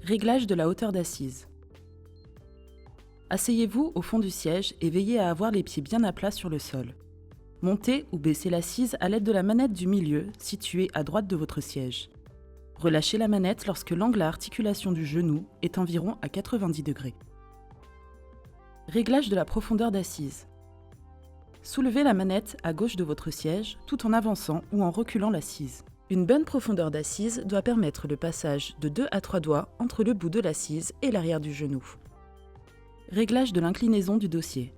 Réglage de la hauteur d'assise. Asseyez-vous au fond du siège et veillez à avoir les pieds bien à plat sur le sol. Montez ou baissez l'assise à l'aide de la manette du milieu, située à droite de votre siège. Relâchez la manette lorsque l'angle à articulation du genou est environ à 90 degrés. Réglage de la profondeur d'assise. Soulevez la manette à gauche de votre siège tout en avançant ou en reculant l'assise. Une bonne profondeur d'assise doit permettre le passage de 2 à 3 doigts entre le bout de l'assise et l'arrière du genou. Réglage de l'inclinaison du dossier.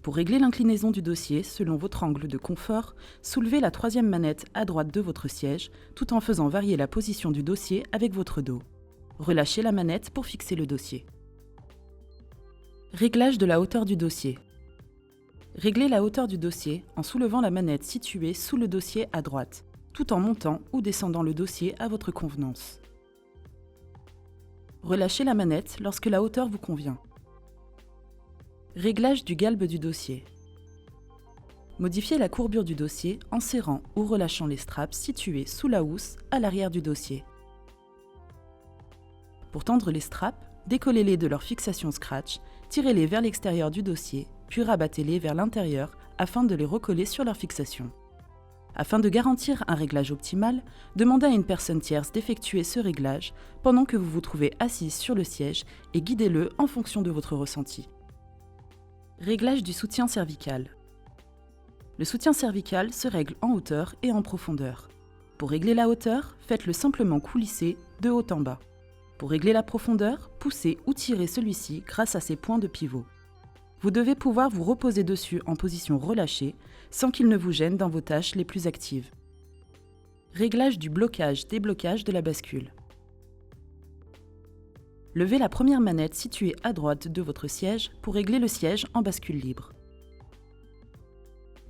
Pour régler l'inclinaison du dossier selon votre angle de confort, soulevez la 3e manette à droite de votre siège tout en faisant varier la position du dossier avec votre dos. Relâchez la manette pour fixer le dossier. Réglage de la hauteur du dossier. Réglez la hauteur du dossier en soulevant la manette située sous le dossier à droite, tout en montant ou descendant le dossier à votre convenance. Relâchez la manette lorsque la hauteur vous convient. Réglage du galbe du dossier. Modifiez la courbure du dossier en serrant ou relâchant les straps situés sous la housse à l'arrière du dossier. Pour tendre les straps, décollez-les de leur fixation scratch, tirez-les vers l'extérieur du dossier, puis rabattez-les vers l'intérieur afin de les recoller sur leur fixation. Afin de garantir un réglage optimal, demandez à une personne tierce d'effectuer ce réglage pendant que vous vous trouvez assise sur le siège et guidez-le en fonction de votre ressenti. Réglage du soutien cervical. Le soutien cervical se règle en hauteur et en profondeur. Pour régler la hauteur, faites-le simplement coulisser de haut en bas. Pour régler la profondeur, poussez ou tirez celui-ci grâce à ses points de pivot. Vous devez pouvoir vous reposer dessus en position relâchée, sans qu'il ne vous gêne dans vos tâches les plus actives. Réglage du blocage-déblocage de la bascule. Levez la première manette située à droite de votre siège pour régler le siège en bascule libre.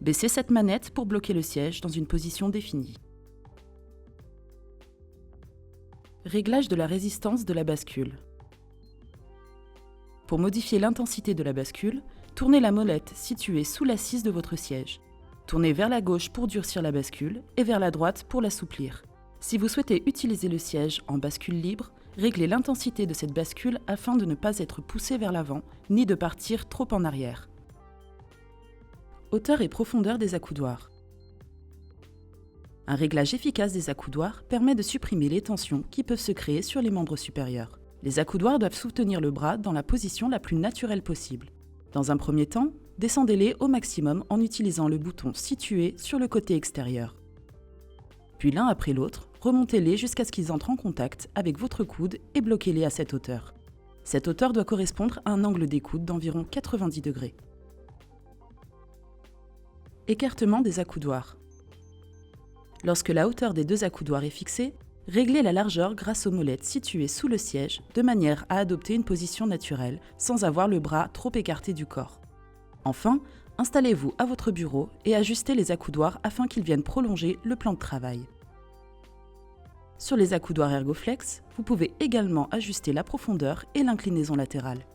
Baissez cette manette pour bloquer le siège dans une position définie. Réglage de la résistance de la bascule. Pour modifier l'intensité de la bascule, tournez la molette située sous l'assise de votre siège. Tournez vers la gauche pour durcir la bascule et vers la droite pour l'assouplir. Si vous souhaitez utiliser le siège en bascule libre, réglez l'intensité de cette bascule afin de ne pas être poussé vers l'avant ni de partir trop en arrière. Hauteur et profondeur des accoudoirs. Un réglage efficace des accoudoirs permet de supprimer les tensions qui peuvent se créer sur les membres supérieurs. Les accoudoirs doivent soutenir le bras dans la position la plus naturelle possible. Dans un premier temps, descendez-les au maximum en utilisant le bouton situé sur le côté extérieur. Puis l'un après l'autre, remontez-les jusqu'à ce qu'ils entrent en contact avec votre coude et bloquez-les à cette hauteur. Cette hauteur doit correspondre à un angle des coudes d'environ 90 degrés. Écartement des accoudoirs. Lorsque la hauteur des 2 accoudoirs est fixée, réglez la largeur grâce aux molettes situées sous le siège de manière à adopter une position naturelle sans avoir le bras trop écarté du corps. Enfin, installez-vous à votre bureau et ajustez les accoudoirs afin qu'ils viennent prolonger le plan de travail. Sur les accoudoirs Ergoflex, vous pouvez également ajuster la profondeur et l'inclinaison latérale.